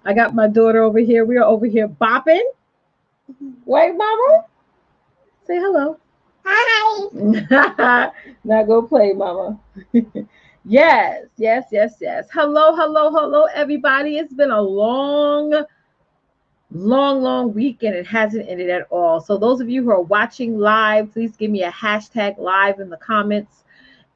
I got my daughter over here. We are over here bopping. Right, Mama? Say hello. Hi. Now go play, Mama. Yes, yes, yes, yes. Hello, hello, hello, everybody. It's been a long week and it hasn't ended at all. So those of you who are watching live, please give me a hashtag live in the comments.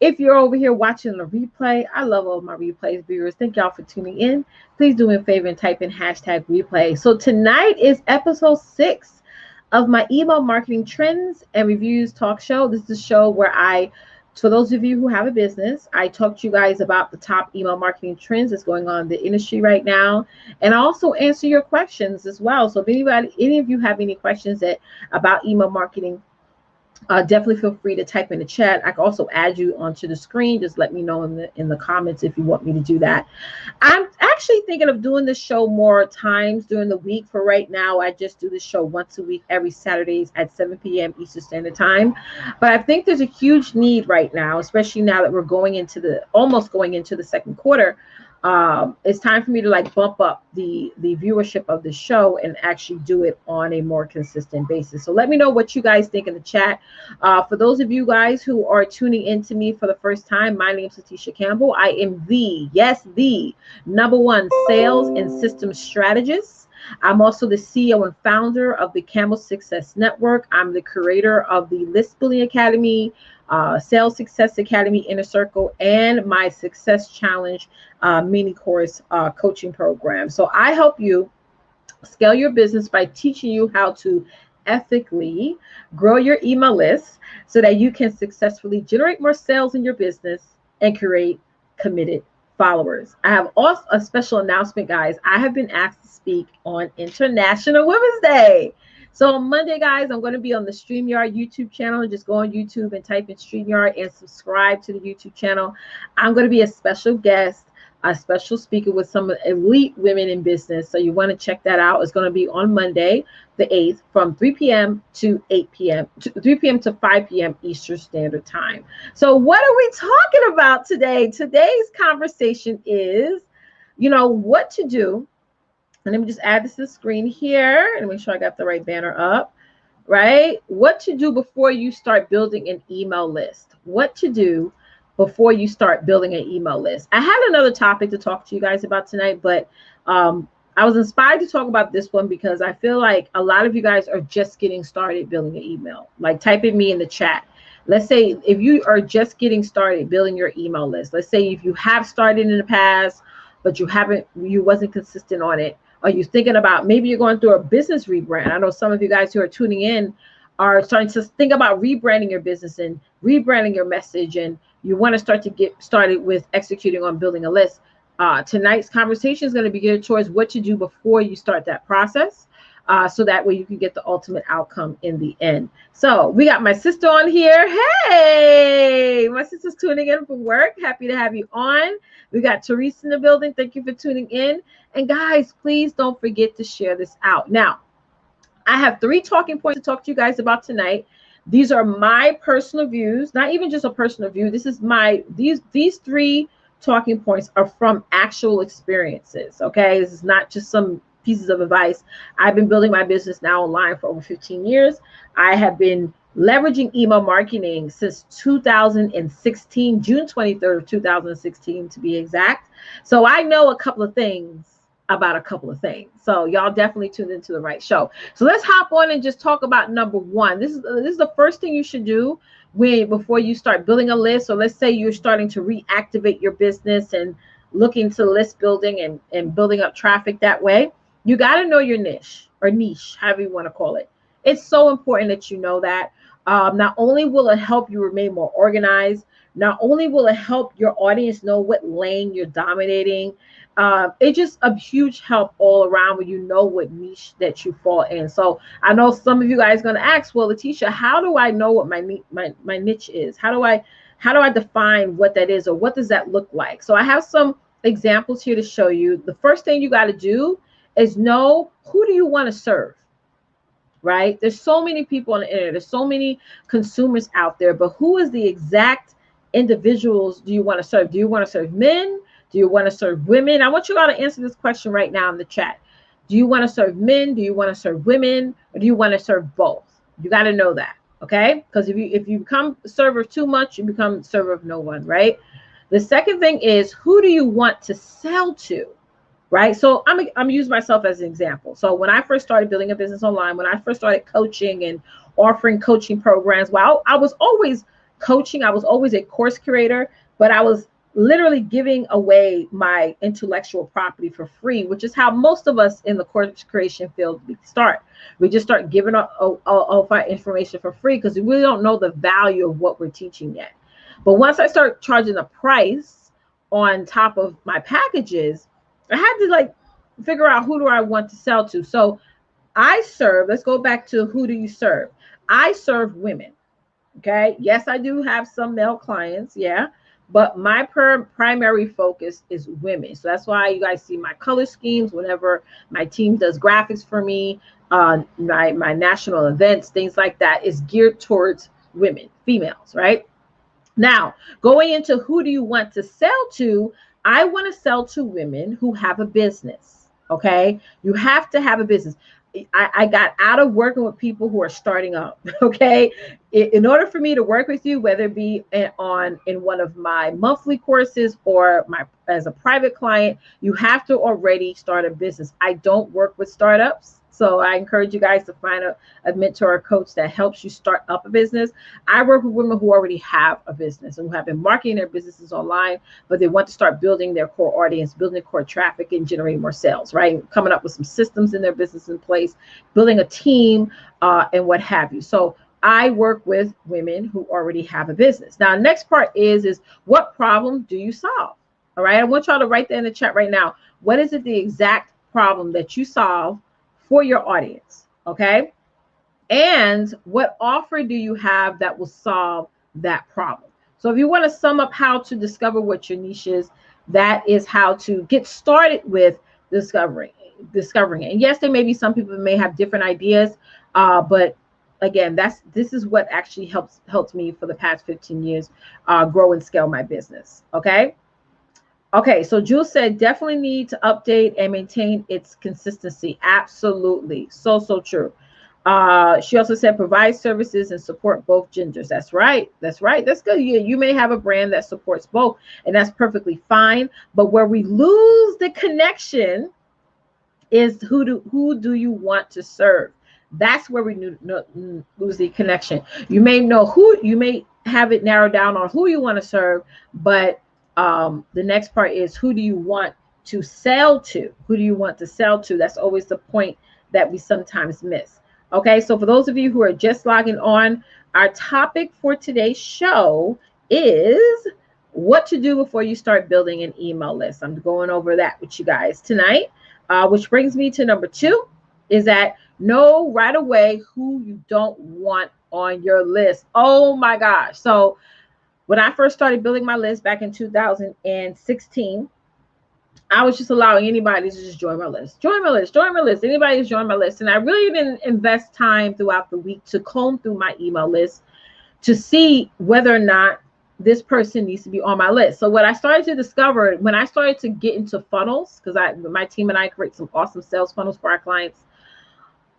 If you're over here watching the replay, I love all my replays viewers. Thank y'all for tuning in. Please do me a favor and type in hashtag replay. So tonight is episode 6 of my email marketing trends and reviews talk show. This is a show where for those of you who have a business, I talk to you guys about the top email marketing trends that's going on in the industry right now, and I also answer your questions as well. So if any of you have any questions about email marketing, definitely feel free to type in the chat. I can also add you onto the screen. Just let me know in the comments if you want me to do that. I'm actually thinking of doing this show more times during the week. For right now, I just do this show once a week, every Saturdays at 7 p.m. Eastern Standard Time. But I think there's a huge need right now, especially now that we're almost going into the second quarter. It's time for me to bump up the viewership of the show and actually do it on a more consistent basis. So let me know what you guys think in the chat. For those of you guys who are tuning in to me for the first time, my name is Leticia Campbell. I am the #1 sales and systems strategist. I'm also the CEO and founder of the Campbell Success Network. I'm the creator of the List Building Academy, Sales Success Academy Inner Circle, and my Success Challenge mini course coaching program. So I help you scale your business by teaching you how to ethically grow your email list so that you can successfully generate more sales in your business and create committed followers. I have also a special announcement, guys. I have been asked to speak on International Women's Day. So on Monday, guys, I'm going to be on the StreamYard YouTube channel. Just go on YouTube and type in StreamYard and subscribe to the YouTube channel. I'm going to be a special guest, a special speaker with some elite women in business. So you want to check that out. It's going to be on Monday, the 8th, from 3 p.m. to 8 p.m. 3 p.m. to 5 p.m. Eastern Standard Time. So what are we talking about today? Today's conversation is, what to do. And let me just add this to the screen here and make sure I got the right banner up, right? What to do before you start building an email list. What to do before you start building an email list. I had another topic to talk to you guys about tonight, but I was inspired to talk about this one because I feel like a lot of you guys are just getting started building an email. Type in me in the chat. Let's say if you are just getting started building your email list. Let's say if you have started in the past, but you wasn't consistent on it. Are you thinking about, maybe you're going through a business rebrand? I know some of you guys who are tuning in are starting to think about rebranding your business and rebranding your message, and you want to start to get started with executing on building a list. Tonight's conversation is going to be geared towards what to do before you start that process, so that way you can get the ultimate outcome in the end. So we got my sister on here. Hey, my sister's tuning in from work. Happy to have you on. We got Teresa in the building. Thank you for tuning in. And guys, please don't forget to share this out. Now, I have 3 talking points to talk to you guys about tonight. These are my personal views, not even just a personal view. This is these 3 talking points are from actual experiences. Okay, this is not just some pieces of advice. I've been building my business now online for over 15 years. I have been leveraging email marketing since 2016, June 23rd of 2016 to be exact. So I know a couple of things about a couple of things. So y'all definitely tuned into the right show. So let's hop on and just talk about number 1. This is the first thing you should do before you start building a list. So let's say you're starting to reactivate your business and looking to list building and building up traffic that way. You got to know your niche, however you want to call it. It's so important that you know that. Not only will it help you remain more organized, not only will it help your audience know what lane you're dominating, it's just a huge help all around when you know what niche that you fall in. So I know some of you guys are going to ask, well, Leticia, how do I know what my niche is? How do I define what that is, or what does that look like? So I have some examples here to show you. The first thing you got to do is know, who do you want to serve? Right? There's so many people on the internet. There's so many consumers out there, but who is the exact individuals do you want to serve? Do you want to serve men? Do you want to serve women? I want you all to answer this question right now in the chat. Do you want to serve men? Do you want to serve women? Or do you want to serve both? You got to know that, okay? Because if you become a server of too much, you become a server of no one, right? The second thing is, who do you want to sell to? Right? So I'm using myself as an example. So when I first started building a business online, when I first started coaching and offering coaching programs, well, I was always coaching. I was always a course curator, but I was literally giving away my intellectual property for free, which is how most of us in the course creation field start. We just start giving all our information for free because we really don't know the value of what we're teaching yet. But once I start charging a price on top of my packages, I had to like figure out, who do I want to sell to? So I serve, let's go back to, who do you serve? I serve women. Okay. Yes, I do have some male clients. Yeah. But my primary focus is women. So that's why you guys see my color schemes whenever my team does graphics for me, my national events, things like that is geared towards women, females, right? Now, going into who do you want to sell to, I want to sell to women who have a business, okay? You have to have a business. I got out of working with people who are starting up, okay? In order for me to work with you, whether it be in one of my monthly courses or as a private client, you have to already start a business. I don't work with startups. So I encourage you guys to find a mentor or coach that helps you start up a business. I work with women who already have a business and who have been marketing their businesses online, but they want to start building their core audience, building their core traffic, and generating more sales, right? Coming up with some systems in their business in place, building a team, and what have you. So I work with women who already have a business. Now, next part is what problem do you solve? All right, I want y'all to write that in the chat right now. What is it, the exact problem that you solve for your audience, okay? And what offer do you have that will solve that problem? So if you want to sum up how to discover what your niche is, that is how to get started with discovering it. And yes, there may be some people that may have different ideas, but again, this is what actually helped me for the past 15 years grow and scale my business, okay? Okay, so Jules said, definitely need to update and maintain its consistency. Absolutely. So true. She also said, provide services and support both genders. That's right. That's right. That's good. You may have a brand that supports both, and that's perfectly fine. But where we lose the connection is who do you want to serve? That's where we lose the connection. You may have it narrowed down on who you want to serve, but the next part is, who do you want to sell to? Who do you want to sell to? That's always the point that we sometimes miss. Okay, so for those of you who are just logging on, our topic for today's show is what to do before you start building an email list. I'm going over that with you guys tonight, which brings me to number 2, is that know right away who you don't want on your list. Oh my gosh. So when I first started building my list back in 2016, I was just allowing anybody to just join my list. Anybody just join my list. And I really didn't invest time throughout the week to comb through my email list to see whether or not this person needs to be on my list. So what I started to discover when I started to get into funnels, because my team and I create some awesome sales funnels for our clients,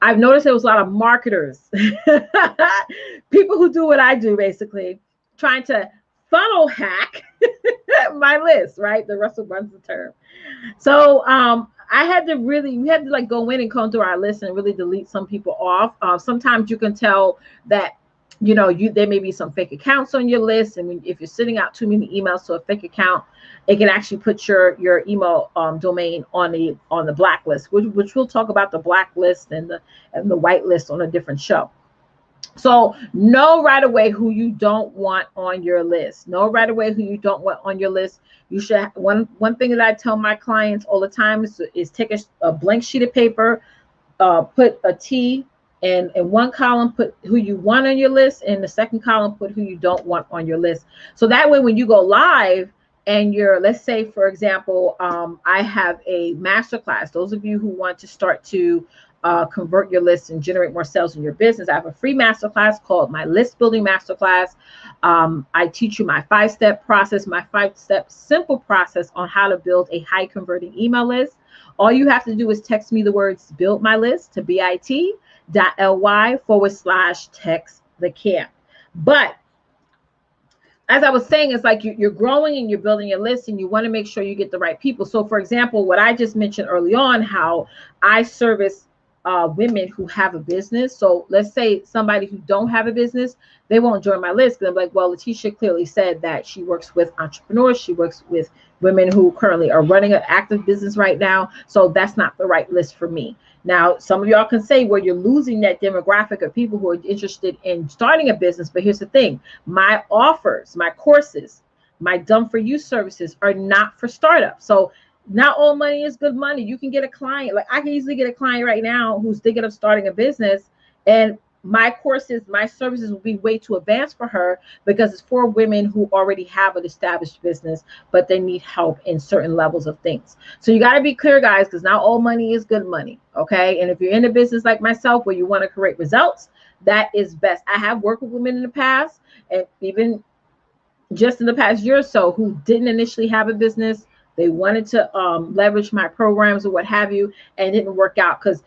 I've noticed there was a lot of marketers, people who do what I do, basically, trying to funnel hack my list, right? The Russell Brunson term. So we had to like go in and comb through our list and really delete some people off. Sometimes you can tell that, there may be some fake accounts on your list. And if you're sending out too many emails to a fake account, it can actually put your email domain on the blacklist, which we'll talk about the blacklist and the whitelist on a different show. So know right away who you don't want on your list. Know right away who you don't want on your list. You should, one thing that I tell my clients all the time is take a blank sheet of paper, put a T, and in one column put who you want on your list, and the second column put who you don't want on your list. So that way when you go live and let's say, for example, I have a masterclass. Those of you who want to start to convert your list and generate more sales in your business. I have a free masterclass called my List Building Masterclass. I teach you my 5-step process, my 5-step simple process on how to build a high converting email list. All you have to do is text me the words build my list to bit.ly/text the camp. But as I was saying, it's like you're growing and you're building your list and you want to make sure you get the right people. So for example, what I just mentioned early on, how I service women who have a business. So let's say somebody who don't have a business, they won't join my list because I'm like, well, Leticia clearly said that she works with entrepreneurs. She works with women who currently are running an active business right now. So that's not the right list for me. Now, some of y'all can say, well, you're losing that demographic of people who are interested in starting a business. But here's the thing. My offers, my courses, my done for you services are not for startups. So not all money is good money. You can get a client. Like I can easily get a client right now who's thinking of starting a business, and my courses, my services will be way too advanced for her because it's for women who already have an established business, but they need help in certain levels of things. So you got to be clear, guys, because not all money is good money. Okay. And if you're in a business like myself where you want to create results, that is best. I have worked with women in the past, and even just in the past year or so, who didn't initially have a business. They wanted to leverage my programs or what have you, and it didn't work out because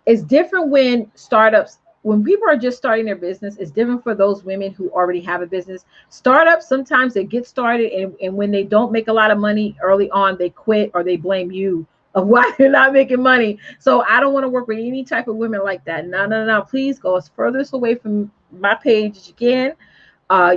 it's different when startups, when people are just starting their business, it's different for those women who already have a business. Startups, sometimes they get started, and when they don't make a lot of money early on, they quit or they blame you of why they're not making money. So I don't want to work with any type of women like that. No. Please go as furthest away from my page as you can.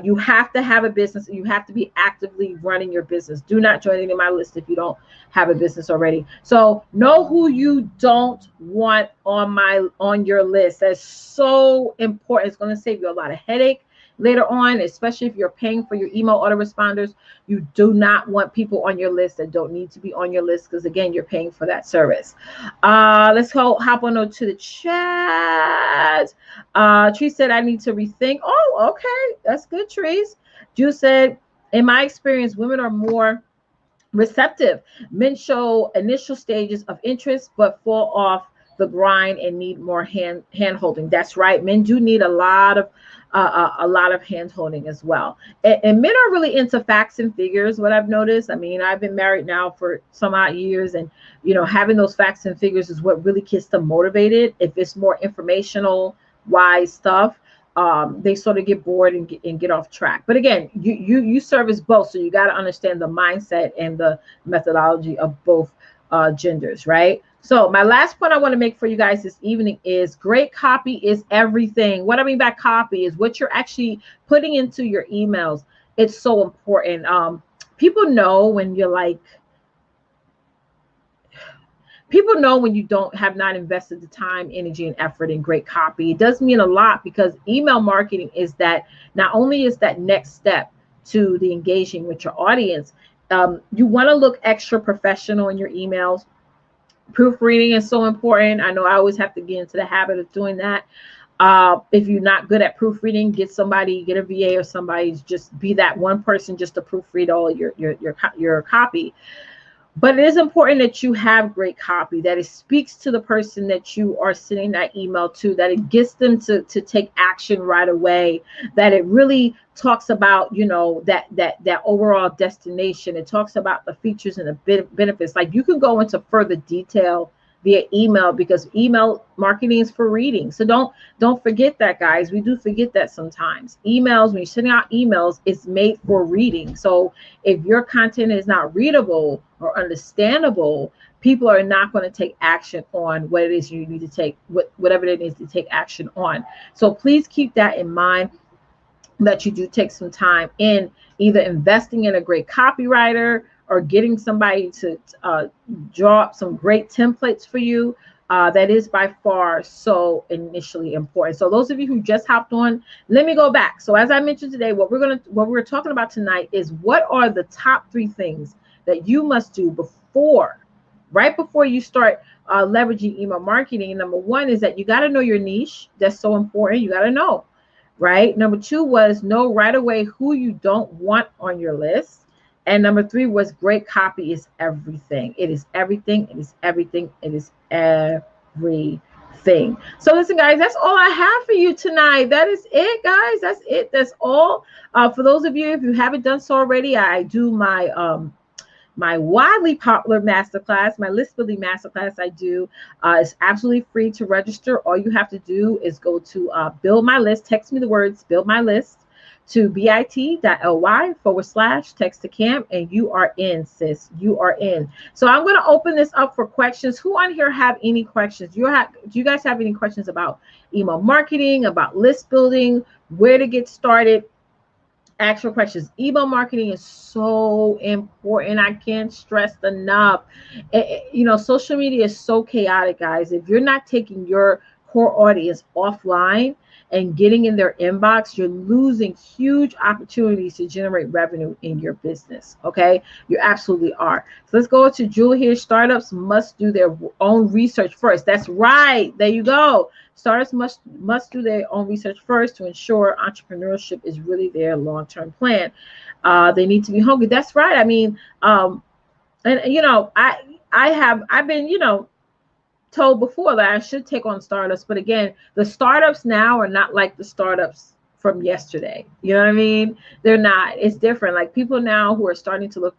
You have to have a business. You have to be actively running your business. Do not join any of my list if you don't have a business already. So know who you don't want on your list. That's so important. It's going to save you a lot of headache later on, especially if you're paying for your email autoresponders. You do not want people on your list that don't need to be on your list because, again, you're paying for that service. Let's hop on over to the chat. Tree said, I need to rethink. Oh, okay. That's good, Trees. Juice said, in my experience, women are more receptive. Men show initial stages of interest, but fall off the grind and need more hand holding. That's right. Men do need a lot of hand holding as well. And men are really into facts and figures. What I've noticed. I mean, I've been married now for some odd years, and having those facts and figures is what really gets them motivated. If it's more informational, wise stuff, they sort of get bored and get off track. But again, you service both, so you got to understand the mindset and the methodology of both genders, right? So my last point I want to make for you guys this evening is great copy is everything. What I mean by copy is what you're actually putting into your emails. It's so important. People know when you're like, people know when you have not invested the time, energy, and effort in great copy. It does mean a lot because email marketing is that not only is that next step to the engaging with your audience, you want to look extra professional in your emails. Proofreading is so important. I know I always have to get into the habit of doing that. If you're not good at proofreading, get a VA or somebody to just be that one person just to proofread all your copy. But it is important that you have great copy, that it speaks to the person that you are sending that email to, that it gets them to take action right away, that it really talks about, that overall destination. It talks about the features and the benefits. Like you can go into further detail via email because email marketing is for reading. So don't forget that, guys. We do forget that sometimes. Emails, when you're sending out emails, it's made for reading. So if your content is not readable or understandable, people are not going to take action on what it is you need to take, whatever it is to take action on. So please keep that in mind, that you do take some time in either investing in a great copywriter or getting somebody to draw up some great templates for you. That is by far so initially important. So those of you who just hopped on, let me go back. So as I mentioned today, what we're talking about tonight is what are the top 3 things that you must do right before you start leveraging email marketing. And number 1 is that you got to know your niche. That's so important. You got to know, right? Number 2 was know right away who you don't want on your list. And number 3 was great copy is everything. It is everything. It is everything. It is everything. thing. So listen, guys, that's all I have for you tonight. That is it, guys. That's it. That's all. For those of you, if you haven't done so already, I do my widely popular masterclass, my list building masterclass. I do. It's absolutely free to register. All you have to do is go to build my list. Text me the words build my list to bit.ly/text to camp, and you are in, sis. You are in. So I'm going to open this up for questions. Who on here have any questions? Do you guys have any questions about email marketing, about list building, where to get started? Actual questions. Email marketing is so important. I can't stress enough. Social media is so chaotic, guys. If you're not taking your core audience offline and getting in their inbox, you're losing huge opportunities to generate revenue in your business. Okay, you absolutely are. So let's go to Jewel here. Startups must do their own research first. That's right. There you go. Startups must do their own research first to ensure entrepreneurship is really their long-term plan. They need to be hungry. That's right. I mean, I've been told before that I should take on startups, but again, the startups now are not like the startups from yesterday. You know what I mean? They're not. It's different. Like people now who are starting to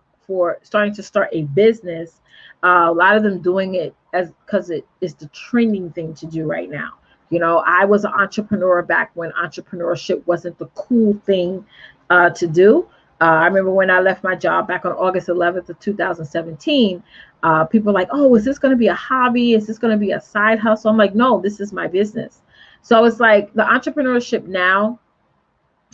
start a business, a lot of them doing it because it is the trending thing to do right now. I was an entrepreneur back when entrepreneurship wasn't the cool thing to do. I remember when I left my job back on August 11th of 2017, people were like, oh, is this going to be a hobby? Is this going to be a side hustle? I'm like, no, this is my business. So it's like the entrepreneurship now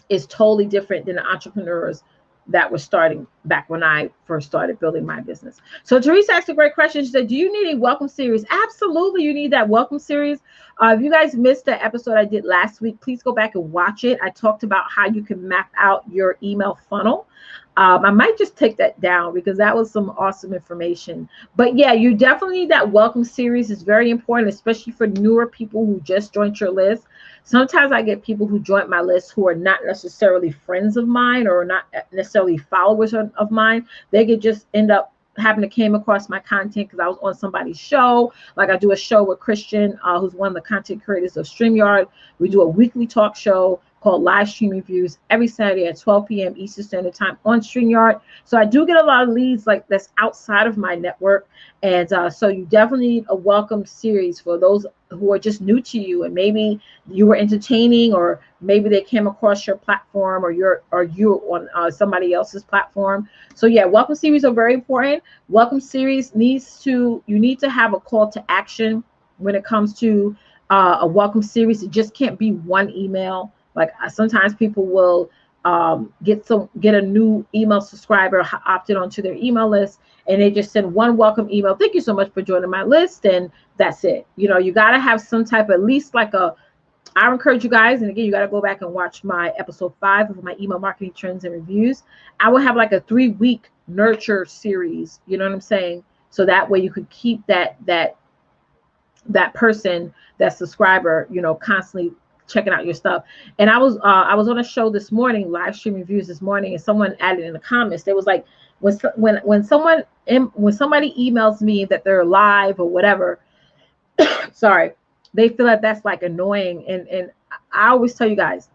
is totally different than the entrepreneurs that were starting back when I first started building my business. So Teresa asked a great question. She said, do you need a welcome series? Absolutely, you need that welcome series. If you guys missed the episode I did last week, please go back and watch it. I talked about how you can map out your email funnel. I might just take that down because that was some awesome information. But yeah, you definitely need that welcome series. It's very important, especially for newer people who just joined your list. Sometimes I get people who join my list who are not necessarily friends of mine or not necessarily followers of mine. They could just end up having to came across my content because I was on somebody's show. Like I do a show with Christian, who's one of the content creators of StreamYard. We do a weekly talk show called Live Stream Reviews every Saturday at 12 p.m. Eastern Standard Time on StreamYard. So I do get a lot of leads like that's outside of my network. And so you definitely need a welcome series for those who are just new to you, and maybe you were entertaining, or maybe they came across your platform, or you're on somebody else's platform. So yeah, welcome series are very important. Welcome series you need to have a call to action when it comes to a welcome series. It just can't be one email. Like sometimes people will get a new email subscriber opted onto their email list, and they just send one welcome email. Thank you so much for joining my list, and that's it. You got to have some type, at least like I encourage you guys, and again, you got to go back and watch my episode 5 of my email marketing trends and reviews. I will have like a 3-week nurture series. You know what I'm saying? So that way you could keep that person, that subscriber, constantly checking out your stuff. And I was on a show this morning, live stream reviews this morning, and someone added in the comments, they was like, when somebody emails me that they're live or whatever, sorry, they feel like that's like annoying. And I always tell you guys,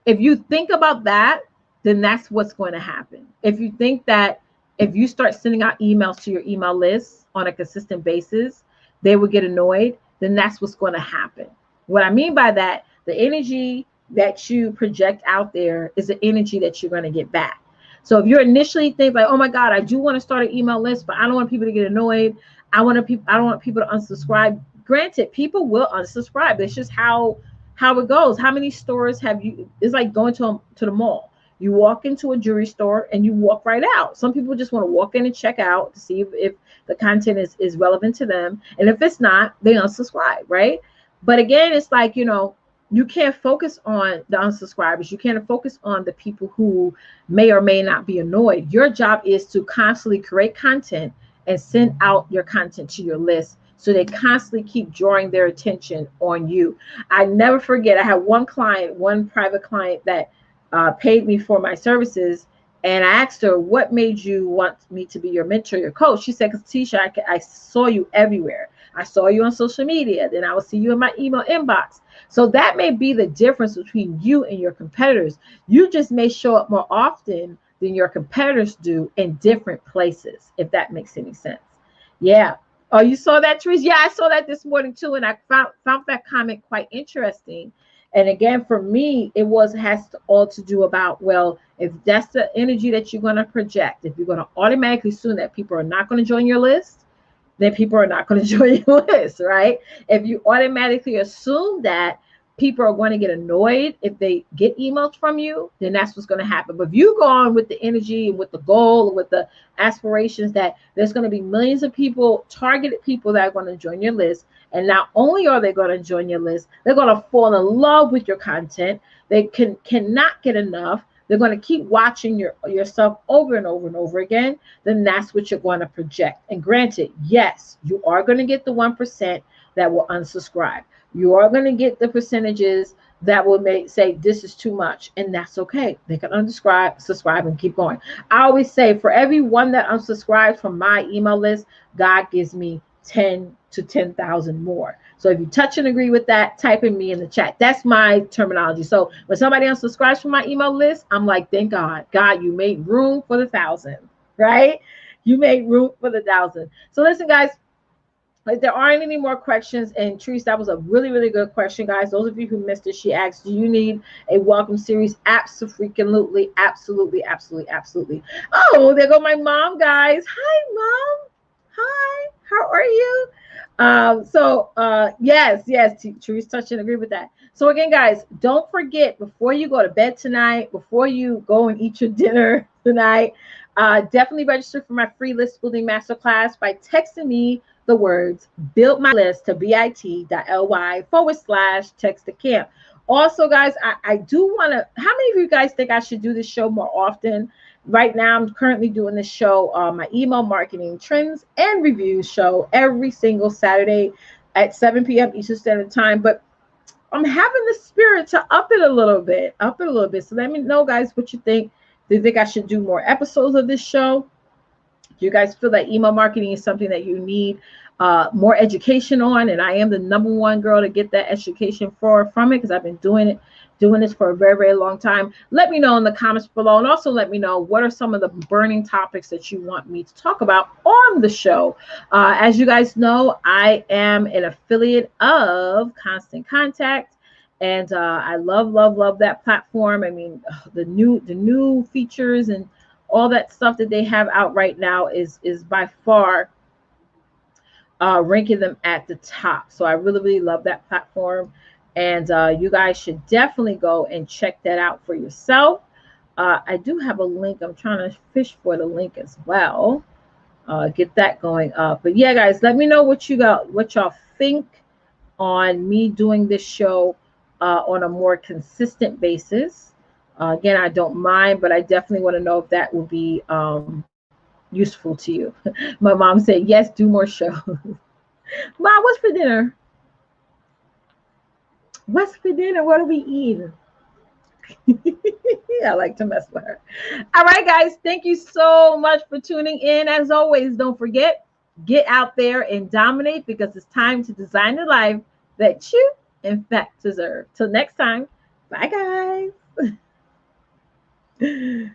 if you think about that, then that's what's going to happen. If you think that if you start sending out emails to your email list on a consistent basis, they will get annoyed, then that's what's going to happen. What I mean by that, the energy that you project out there is the energy that you're going to get back. So if you're initially think like, oh my God, I do want to start an email list, but I don't want people to get annoyed. I don't want people to unsubscribe. Granted, people will unsubscribe. It's just how it goes. How many stores have you? It's like going to the mall. You walk into a jewelry store and you walk right out. Some people just want to walk in and check out to see if the content is relevant to them. And if it's not, they unsubscribe, right? But again, it's like, you can't focus on the unsubscribers. You can't focus on the people who may or may not be annoyed. Your job is to constantly create content and send out your content to your list, so they constantly keep drawing their attention on you. I never forget, I had one private client that paid me for my services. And I asked her, what made you want me to be your mentor, your coach? She said, because Leticia, I saw you everywhere. I saw you on social media. Then I will see you in my email inbox. So that may be the difference between you and your competitors. You just may show up more often than your competitors do in different places, if that makes any sense. Yeah. Oh, you saw that, Therese? Yeah, I saw that this morning too, and I found that comment quite interesting. And again, for me, it was has to, all to do about, well, if that's the energy that you're going to project, if you're going to automatically assume that people are not going to join your list, then people are not going to join your list, right? If you automatically assume that people are going to get annoyed if they get emails from you, then that's what's going to happen. But if you go on with the energy and with the goal, with the aspirations that there's going to be millions of people, targeted people that are going to join your list, and not only are they going to join your list, they're going to fall in love with your content. They cannot get enough. They're going to keep watching your stuff over and over and over again. Then that's what you're going to project. And granted, yes, you are going to get the 1% that will unsubscribe. You are going to get the percentages that will say this is too much, and that's okay. They can unsubscribe, subscribe, and keep going. I always say for every one that unsubscribes from my email list, God gives me 10 to 10,000 more. So if you touch and agree with that, type in me in the chat. That's my terminology. So when somebody unsubscribes from my email list, I'm like, thank God. God, you made room for the 1,000, right? You made room for the 1,000. So listen, guys, if there aren't any more questions, and Therese, that was a really, really good question, guys. Those of you who missed it, she asked, do you need a welcome series? Absolutely, absolutely, absolutely, absolutely. Oh, there go my mom, guys. Hi, Mom. Hi, how are you? Yes, Therese touched and agree with that. So again, guys, don't forget, before you go to bed tonight, before you go and eat your dinner tonight, definitely register for my free list building masterclass by texting me the words build my list to bit.ly/text to camp. Also, guys, I do want to, how many of you guys think I should do this show more often? Right now, I'm currently doing this show, my email marketing trends and reviews show, every single Saturday at 7 p.m. Eastern Standard Time. But I'm having the spirit to up it a little bit. So let me know, guys, what you think. Do you think I should do more episodes of this show? Do you guys feel that email marketing is something that you need more education on? And I am the #1 girl to get that education from it, because I've been doing this for a very, very long time. Let me know in the comments below, and also let me know what are some of the burning topics that you want me to talk about on the show. As you guys know, I am an affiliate of Constant Contact, and I love that platform. I mean, the new features and all that stuff that they have out right now is by far ranking them at the top. So I really, really love that platform. And you guys should definitely go and check that out for yourself. I do have a link. I'm trying to fish for the link as well. Get that going up. But yeah, guys, let me know what y'all think on me doing this show on a more consistent basis. Again, I don't mind, but I definitely want to know if that will be useful to you. My mom said, yes, do more shows. Mom, what's for dinner? What's for dinner? What are we eating? I like to mess with her. All right, guys, thank you so much for tuning in. As always, don't forget, get out there and dominate, because it's time to design the life that you, in fact, deserve. Till next time, bye, guys.